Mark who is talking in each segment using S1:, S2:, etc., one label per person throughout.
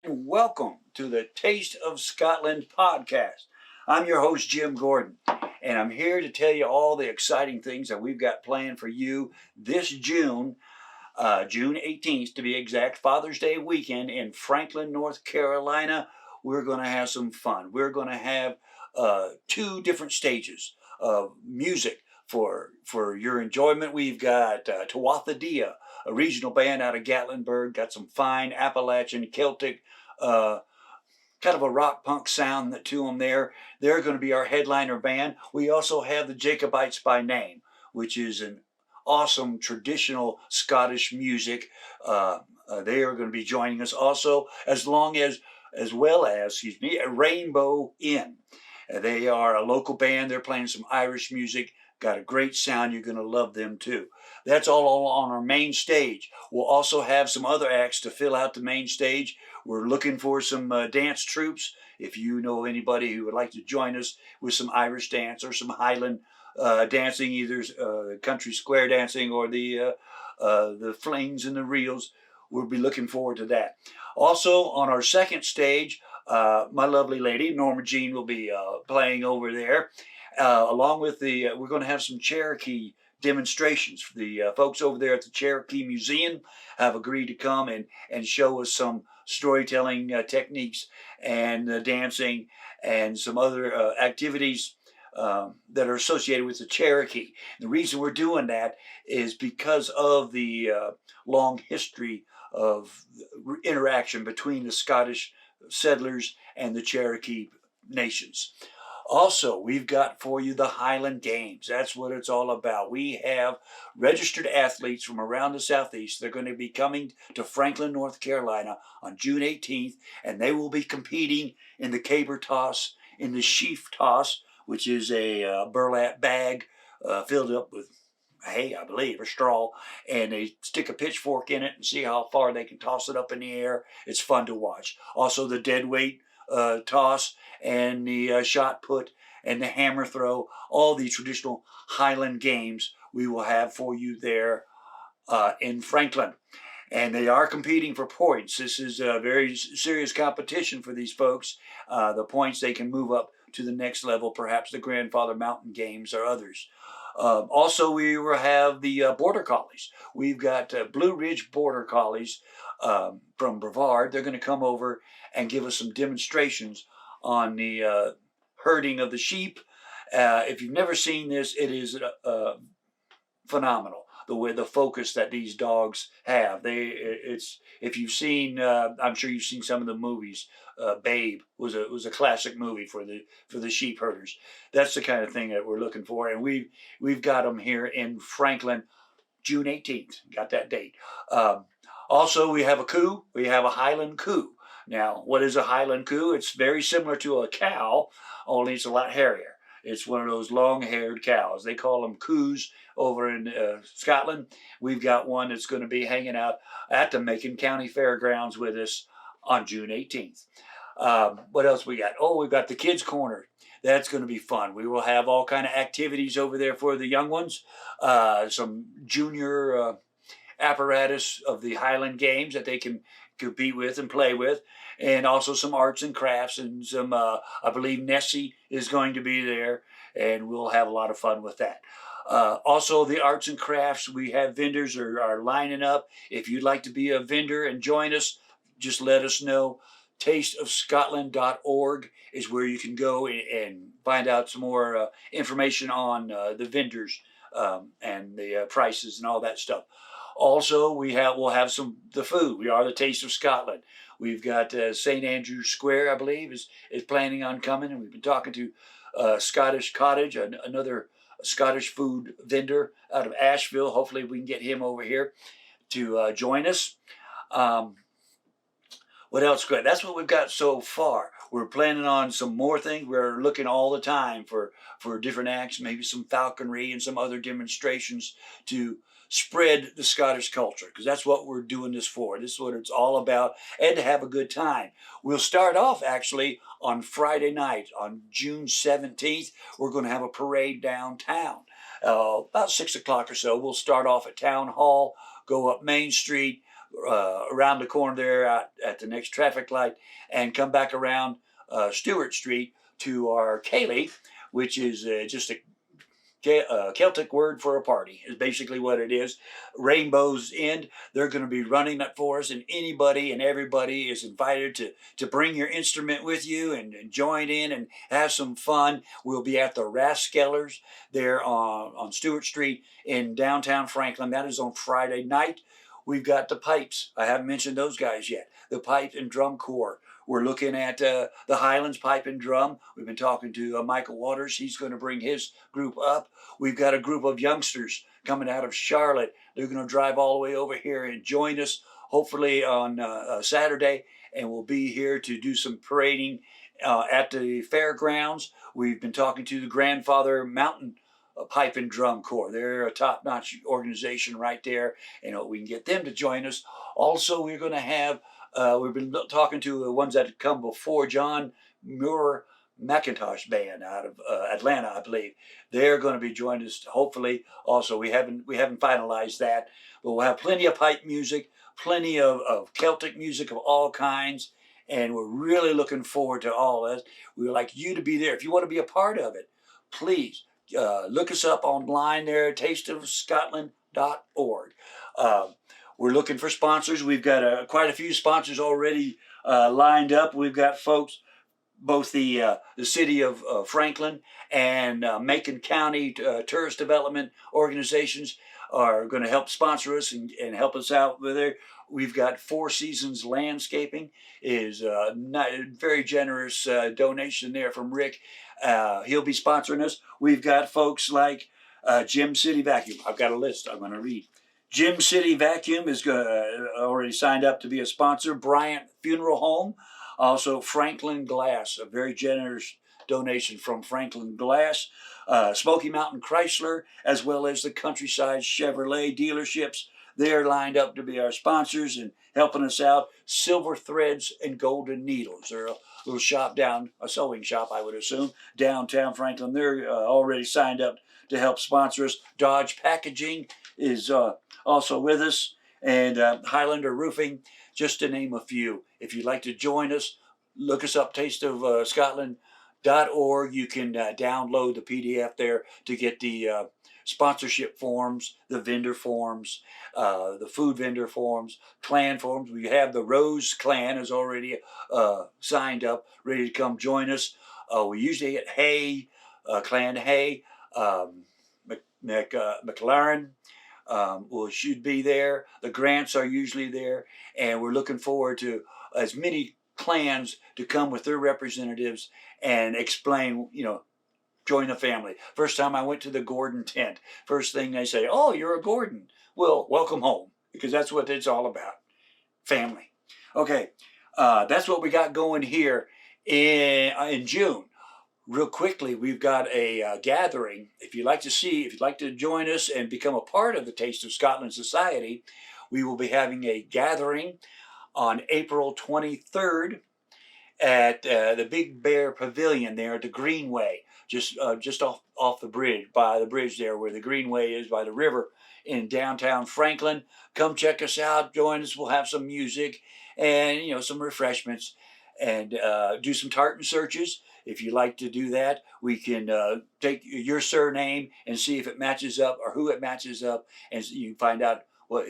S1: and welcome to the Taste of Scotland podcast. I'm your host, Jim Gordon, and I'm here to tell you all the exciting things that we've got planned for you this June, June 18th to be exact, Father's Day weekend in Franklin, North Carolina. We're going to have some fun. We're going to have two different stages of music for your enjoyment. We've got Tuatha Dea, a regional band out of Gatlinburg, got some fine Appalachian Celtic kind of a rock punk sound to them there. They're going to be our headliner band. We also have the Jacobites by Name, which is an awesome traditional Scottish music. They are going to be joining us also, as well as a Rainbow Inn. They are a local band. They're playing some Irish music. Got a great sound. You're going to love them too. That's all on our main stage. We'll also have some other acts to fill out the main stage. We're looking for some dance troupes. If you know anybody who would like to join us with some Irish dance or some Highland dancing, either country square dancing or the flings and the reels, we'll be looking forward to that. Also, on our second stage, my lovely lady, Norma Jean, will be playing over there. Along with we're going to have some Cherokee demonstrations. The folks over there at the Cherokee Museum have agreed to come and show us some storytelling techniques and dancing and some other activities that are associated with the Cherokee. The reason we're doing that is because of the long history of interaction between the Scottish settlers and the Cherokee nations. Also, we've got for you the Highland Games. That's what it's all about. We have registered athletes from around the Southeast. They're going to be coming to Franklin, North Carolina on June 18th, and they will be competing in the caber toss, in the sheaf toss, which is a burlap bag filled up with hay, I believe, or straw, and they stick a pitchfork in it and see how far they can toss it up in the air. It's fun to watch. Also, the dead weight toss and the shot put and the hammer throw, all the traditional Highland games we will have for you there in Franklin. And they are competing for points. This is a very serious competition for these folks. The points, they can move up to the next level, perhaps the Grandfather Mountain Games or others. Also, we will have the Border Collies. We've got Blue Ridge Border Collies from Brevard. They're going to come over and give us some demonstrations on the herding of the sheep. If you've never seen this, it is phenomenal. The focus that these dogs have. If you've seen, I'm sure you've seen some of the movies. Babe was a classic movie for the sheep herders. That's the kind of thing that we're looking for, and we've got them here in Franklin, June 18th. Got that date. Also, we have a coo. We have a Highland coo. Now, what is a Highland coo? It's very similar to a cow, only it's a lot hairier. It's one of those long-haired cows. They call them coos over in Scotland. We've got one that's going to be hanging out at the Macon County Fairgrounds with us on June 18th. What else we got? Oh, we've got the Kids Corner. That's going to be fun. We will have all kind of activities over there for the young ones. Some junior apparatus of the Highland Games that they can compete with and play with, and also some arts and crafts and some, I believe Nessie is going to be there, and we'll have a lot of fun with that. Also, the arts and crafts, we have vendors are lining up. If you'd like to be a vendor and join us, just let us know. tasteofscotland.org is where you can go and find out some more information on the vendors and the prices and all that stuff. Also, we'll have the food. We are the Taste of Scotland. We've got St. Andrew's Square, I believe, is planning on coming, and we've been talking to Scottish Cottage, another Scottish food vendor out of Asheville. Hopefully, we can get him over here to join us. What else? Good. That's what we've got so far. We're planning on some more things. We're looking all the time for different acts, maybe some falconry and some other demonstrations to spread the Scottish culture, because that's what we're doing this for. This is what it's all about, and to have a good time. We'll start off actually on Friday night, on June 17th. We're going to have a parade downtown. About 6 o'clock or so, we'll start off at Town Hall, go up Main Street, around the corner there at the next traffic light and come back around Stewart Street to our Ceilidh, which is just a Celtic word for a party is basically what it is. Rainbow's End. They're going to be running that for us, and anybody and everybody is invited to bring your instrument with you and join in and have some fun. We'll be at the Rathskellars there on Stewart Street in downtown Franklin. That is on Friday night. We've got the Pipes. I haven't mentioned those guys yet. The Pipe and Drum Corps. We're looking at the Highlands Pipe and Drum. We've been talking to Michael Waters. He's going to bring his group up. We've got a group of youngsters coming out of Charlotte. They're going to drive all the way over here and join us, hopefully on Saturday, and we'll be here to do some parading at the fairgrounds. We've been talking to the Grandfather Mountain Pipe and Drum Corps. They're a top-notch organization right there, and we can get them to join us. Also, we're going to have we've been talking to the ones that had come before, John Muir McIntosh Band out of Atlanta, I believe. They're going to be joining us, hopefully. Also, we haven't finalized that, but we'll have plenty of pipe music, plenty of Celtic music of all kinds, and we're really looking forward to all this. We would like you to be there. If you want to be a part of it, please look us up online there at tasteofscotland.org. We're looking for sponsors. We've got quite a few sponsors already lined up. We've got folks, both the city of Franklin and Macon County tourist development organizations are going to help sponsor us and help us out with it. We've got Four Seasons Landscaping is a very generous donation there from Rick. He'll be sponsoring us. We've got folks like Gem City Vacuum. I've got a list I'm going to read. Gem City Vacuum is already signed up to be a sponsor. Bryant Funeral Home. Also Franklin Glass, a very generous donation from Franklin Glass. Smoky Mountain Chrysler, as well as the Countryside Chevrolet dealerships. They're lined up to be our sponsors and helping us out. Silver Threads and Golden Needles. They're a little shop a sewing shop, I would assume, downtown Franklin. They're already signed up to help sponsor us. Dodge Packaging is also with us, and Highlander Roofing, just to name a few. If you'd like to join us, look us up, tasteofscotland.org. You can download the PDF there to get the sponsorship forms, the vendor forms, the food vendor forms, clan forms. We have the Rose Clan is already signed up, ready to come join us. We usually get Hay, Clan Hay, McLaren. Should be there. The Grants are usually there, and we're looking forward to as many clans to come with their representatives and explain, join the family. First time I went to the Gordon tent, first thing they say, "Oh, you're a Gordon. Well, welcome home," because that's what it's all about, family. Okay, that's what we got going here in June. Real quickly, we've got a gathering. If you'd like to join us and become a part of the Taste of Scotland Society, we will be having a gathering on April 23rd at the Big Bear Pavilion there at the Greenway, just off the bridge, by the bridge there where the Greenway is by the river in downtown Franklin. Come check us out, join us. We'll have some music and some refreshments and do some tartan searches. If you like to do that, we can take your surname and see if it matches up or who it matches up, and you can find out what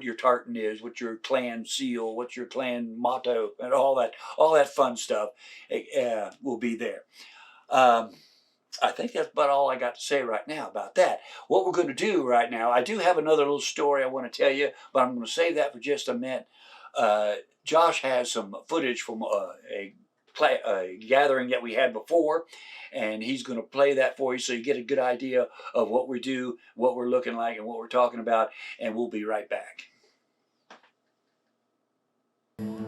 S1: your tartan is, what your clan seal, what your clan motto, and all that fun stuff will be there. I think that's about all I got to say right now about that. What we're going to do right now, I do have another little story I want to tell you, but I'm going to save that for just a minute. Josh has some footage from a gathering that we had before, and he's going to play that for you so you get a good idea of what we do, what we're looking like, and what we're talking about, and we'll be right back.
S2: And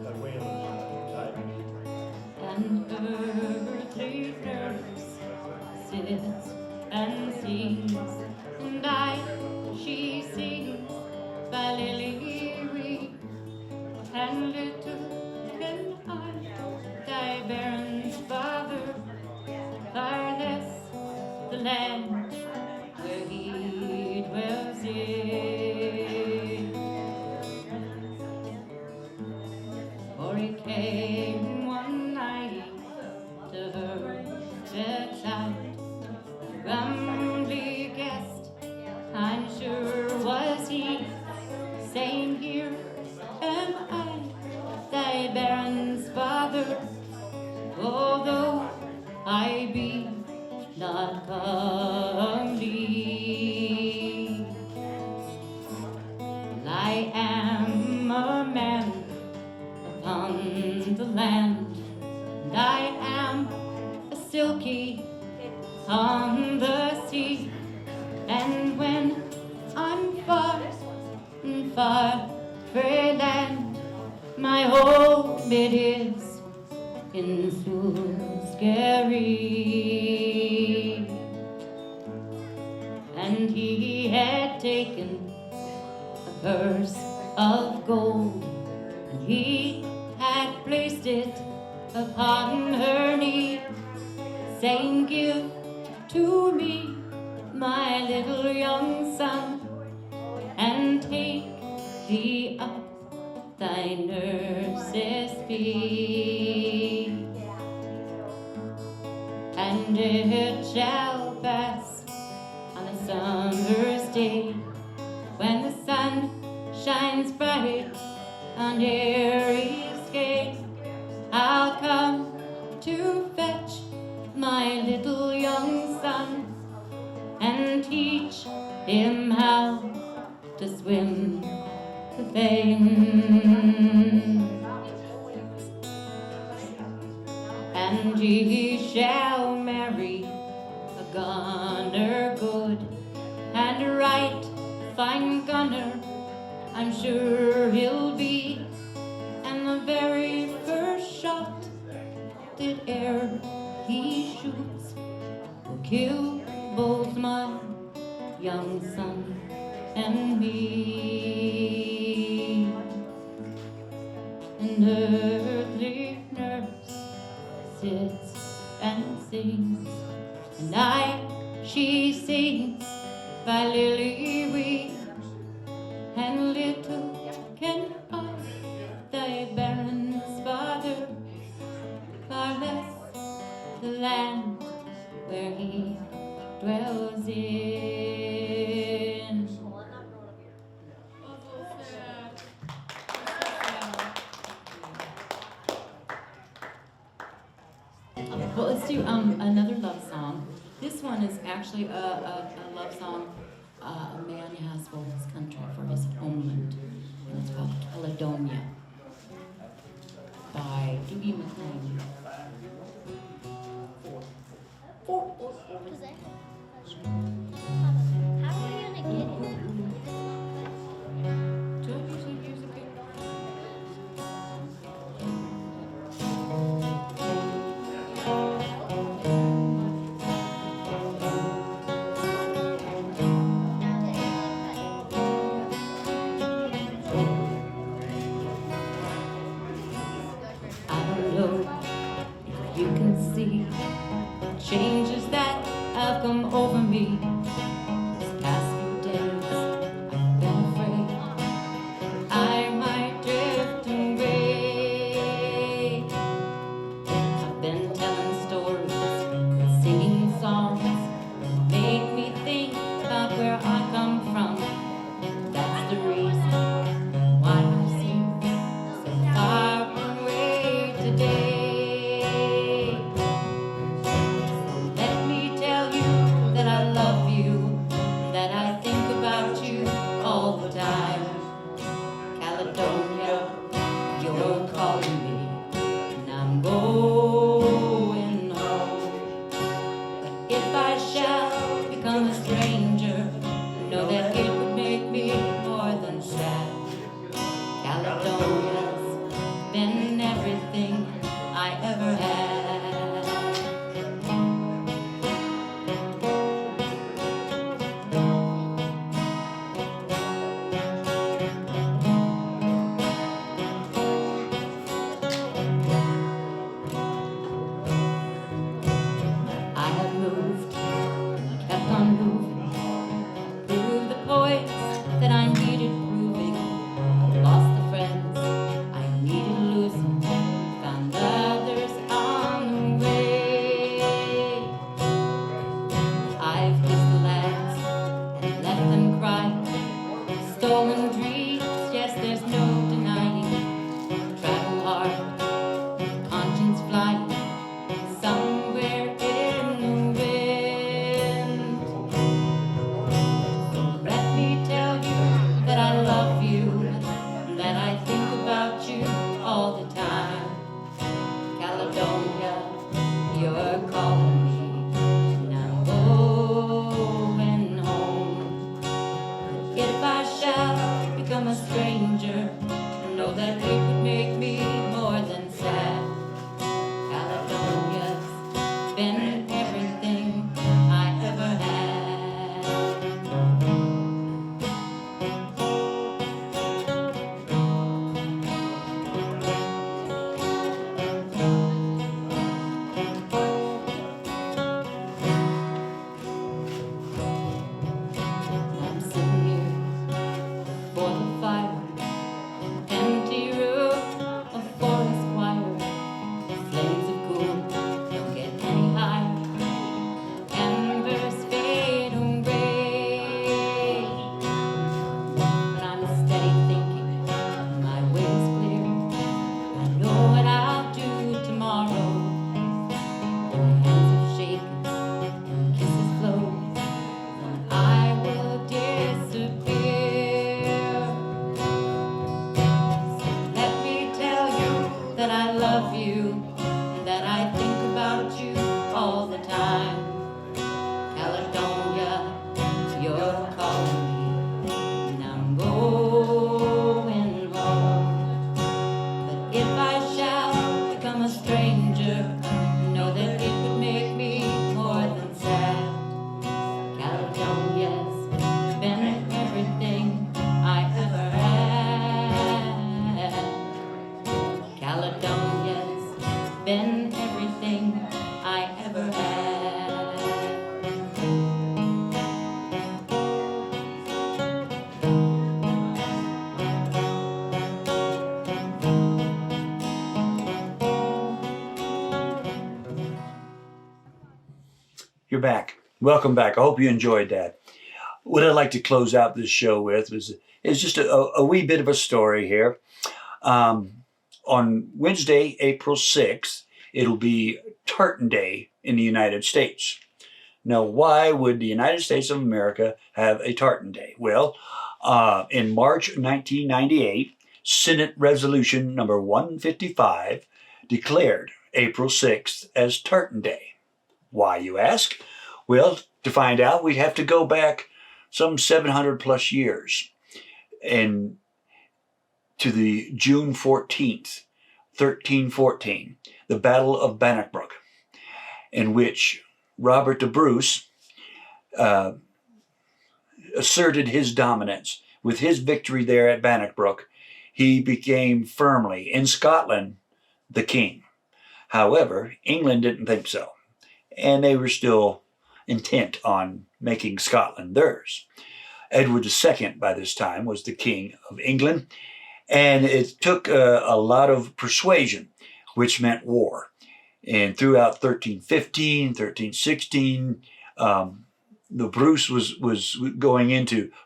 S2: earthly nurse sits and sings, and she sings by Lily Reed, and little can I, thy barren father, farthest the land where he dwells in. sea, saying, "Here am I, thy baron's father, although I be not comely. I am a man upon the land, and I am a silky on the sea, and when I'm far, far frae land, my home it is in Salisbury." And he had taken a purse of gold, and he had placed it upon her knee, saying, "Give to me my little young son, and take thee up thy nurse's feet. And it shall pass on a summer's day, when the sun shines bright on Aries gate, I'll come to fetch my little young son, and teach him how to swim the Thame. And he shall marry a gunner good, and a right fine gunner I'm sure he'll be, and the very first shot that e'er he shoots will kill both my young son and me. An earthly nurse sits and sings, and she sings by Lily Wee, and little can I, thy baron's father, far less the land where he dwells in. Well, let's do another love song. This one is actually a love song a man has for his country, for his homeland, and it's called Caledonia by Dewey McLean.
S3: How are we gonna get it?
S2: Don't usually use a big. stolen dreams, yes, there's no denying. Travel hard, conscience flying, somewhere in the wind. So let me tell you that I love you, that I think about you all the time. Caledonia, you're calling me, and I'm going home. If I shall become a stranger, know that it would make me more than sad. Caledonia's been everything I ever had. I'm sitting here for the fire, empty room, a forest choir, flames of gold don't get any higher, embers fade away, but I'm steady thinking my way is clear. I know what I'll do tomorrow. When hands have shaken and kisses flow, then I will disappear. So let me tell you that I love you, that I think about you all the time. Caledonia, you're calling me, and I'm going home. But if I shall become a stranger, know that it would make me more than sad. Caledonia's been everything I ever had. Caledonia's been everything I ever had.
S1: You're back. Welcome back. I hope you enjoyed that. What I'd like to close out this show with is just a wee bit of a story here. On Wednesday, April 6th, it'll be Tartan Day in the United States. Now, why would the United States of America have a Tartan Day? Well, in March 1998, Senate Resolution number 155 declared April 6th as Tartan Day. Why, you ask? Well, to find out, we'd have to go back some 700 plus years and to the June 14th, 1314, the Battle of Bannockbrook, in which Robert the Bruce asserted his dominance. With his victory there at Bannockbrook, he became firmly, in Scotland, the king. However, England didn't think so, and they were still intent on making Scotland theirs. Edward II, by this time, was the king of England, and it took a lot of persuasion, which meant war. And throughout 1315, 1316, the Bruce was going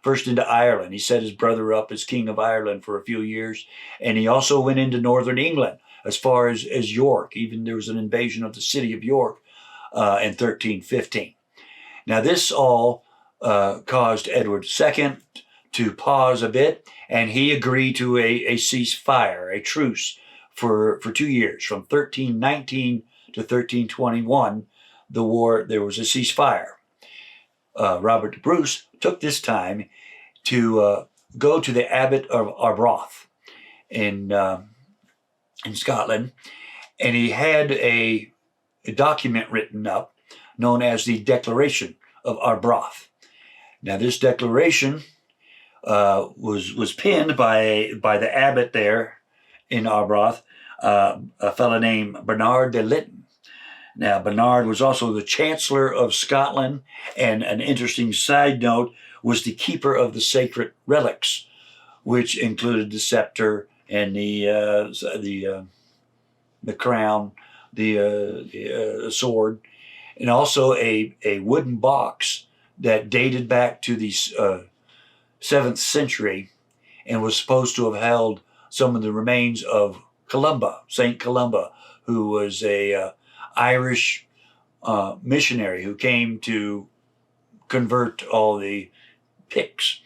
S1: first into Ireland. He set his brother up as king of Ireland for a few years, and he also went into northern England as far as York. Even there was an invasion of the city of York in 1315. Now this all caused Edward II to pause a bit, and he agreed to a ceasefire, a truce for 2 years, from 1319 to 1321. The war, there was a ceasefire. Robert the Bruce took this time to go to the Abbot of Arbroath in Scotland, and he had a document written up known as the Declaration of Arbroath. Now, this declaration was penned by the abbot there in Arbroath, a fellow named Bernard de Lytton. Now, Bernard was also the Chancellor of Scotland, and an interesting side note, was the keeper of the sacred relics, which included the scepter and the crown, the sword, and also a wooden box that dated back to the 7th century and was supposed to have held some of the remains of Columba, Saint Columba, who was a Irish missionary who came to convert all the Picts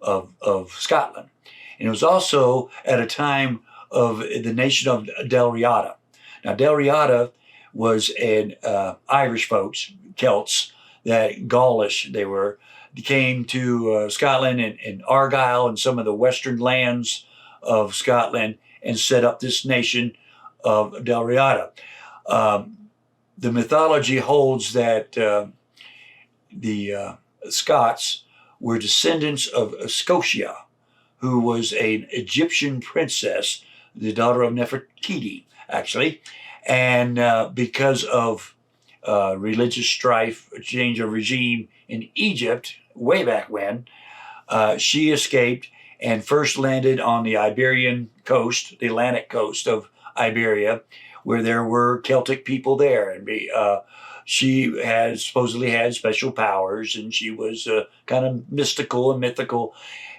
S1: of Scotland. And it was also at a time of the nation of Dalriada. Now, Dalriada was an Irish folks, Celts, that Gaulish they were, came to Scotland and Argyll and some of the western lands of Scotland and set up this nation of Dalriada. The mythology holds that the Scots were descendants of Scotia, who was an Egyptian princess, the daughter of Nefertiti, actually. And because of religious strife, a change of regime in Egypt, way back when, she escaped and first landed on the Iberian coast, the Atlantic coast of Iberia, where there were Celtic people there. And she had supposedly had special powers, and she was kind of mystical and mythical.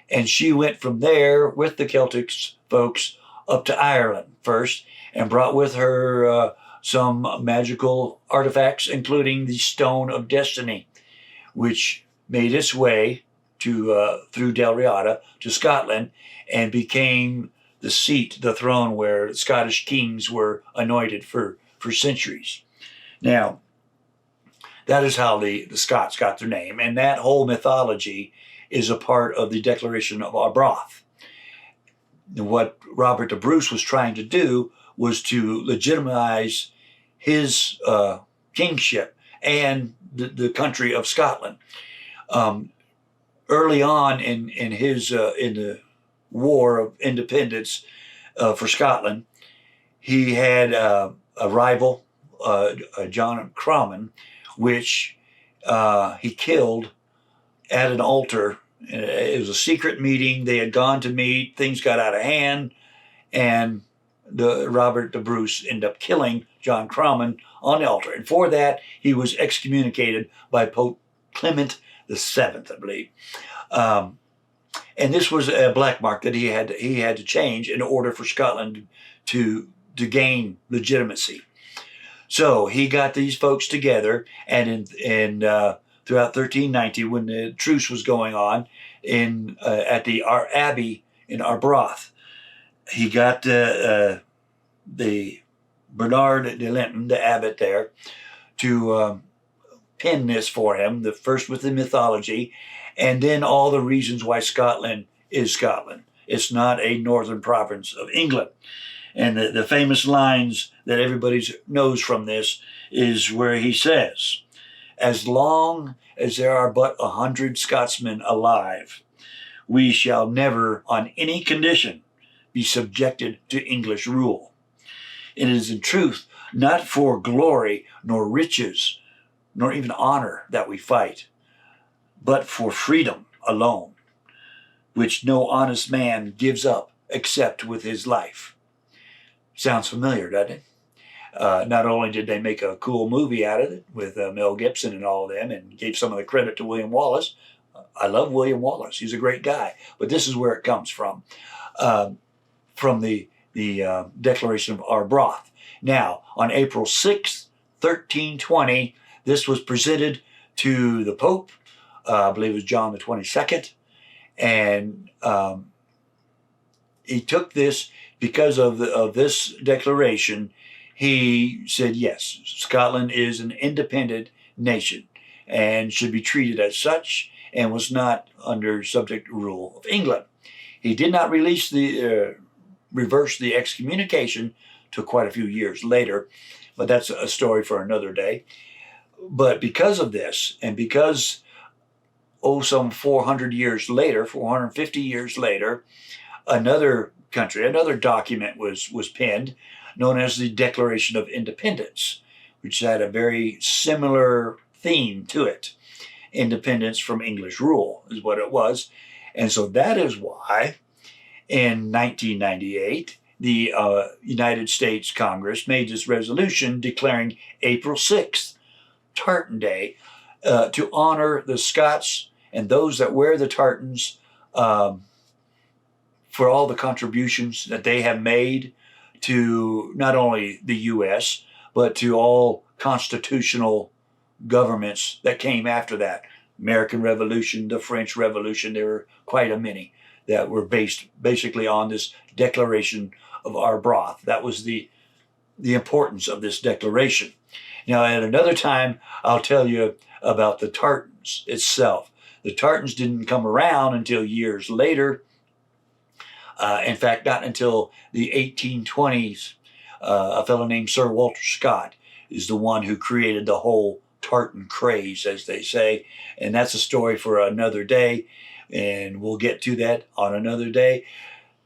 S1: And she went from there with the Celtic folks up to Ireland first, and brought with her some magical artifacts, including the Stone of Destiny, which made its way to through Dalriada to Scotland and became the seat, the throne where Scottish kings were anointed for centuries. Now, that is how the Scots got their name, and that whole mythology is a part of the Declaration of Arbroath. What Robert the Bruce was trying to do was to legitimize his kingship and the country of Scotland. Early on in the War of Independence for Scotland, he had a rival, John Cromwell, which he killed at an altar. It was a secret meeting. They had gone to meet. Things got out of hand, and Robert the Bruce ended up killing John Cromwell on the altar. And for that, he was excommunicated by Pope Clement VII, I believe. And this was a black mark that he had to change in order for Scotland to gain legitimacy. So he got these folks together, and throughout 1390, when the truce was going on at the Abbey in Arbroath, he got the Bernard de Linton, the abbot there, to pen this for him. The first with the mythology, and then all the reasons why Scotland is Scotland. It's not a northern province of England. And the famous lines that everybody knows from this is where he says, "As long as there are but 100 Scotsmen alive, we shall never on any condition be subjected to English rule. It is in truth not for glory nor riches nor even honor that we fight, but for freedom alone, which no honest man gives up except with his life." Sounds familiar, doesn't it? Not only did they make a cool movie out of it with Mel Gibson and all of them, and gave some of the credit to William Wallace. I love William Wallace. He's a great guy. But this is where it comes from the Declaration of Arbroath. Now, on April 6th, 1320, this was presented to the Pope. I believe it was John the 22nd. And he took this because of this declaration. He said, yes, Scotland is an independent nation and should be treated as such, and was not under subject rule of England. He did not reverse the excommunication till quite a few years later, but that's a story for another day. But because of this, and because, some 400 years later, 450 years later, another country, another document was penned, known as the Declaration of Independence, which had a very similar theme to it. Independence from English rule is what it was. And so that is why in 1998, the United States Congress made this resolution declaring April 6th, Tartan Day, to honor the Scots and those that wear the tartans for all the contributions that they have made to not only the U.S., but to all constitutional governments that came after that. American Revolution, the French Revolution, there were quite a many that were based basically on this Declaration of Arbroath. That was the importance of this declaration. Now, at another time, I'll tell you about the tartans itself. The tartans didn't come around until years later. In fact, not until the 1820s. A fellow named Sir Walter Scott is the one who created the whole tartan craze, as they say. And that's a story for another day. And we'll get to that on another day.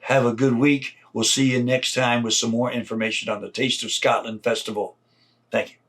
S1: Have a good week. We'll see you next time with some more information on the Taste of Scotland Festival. Thank you.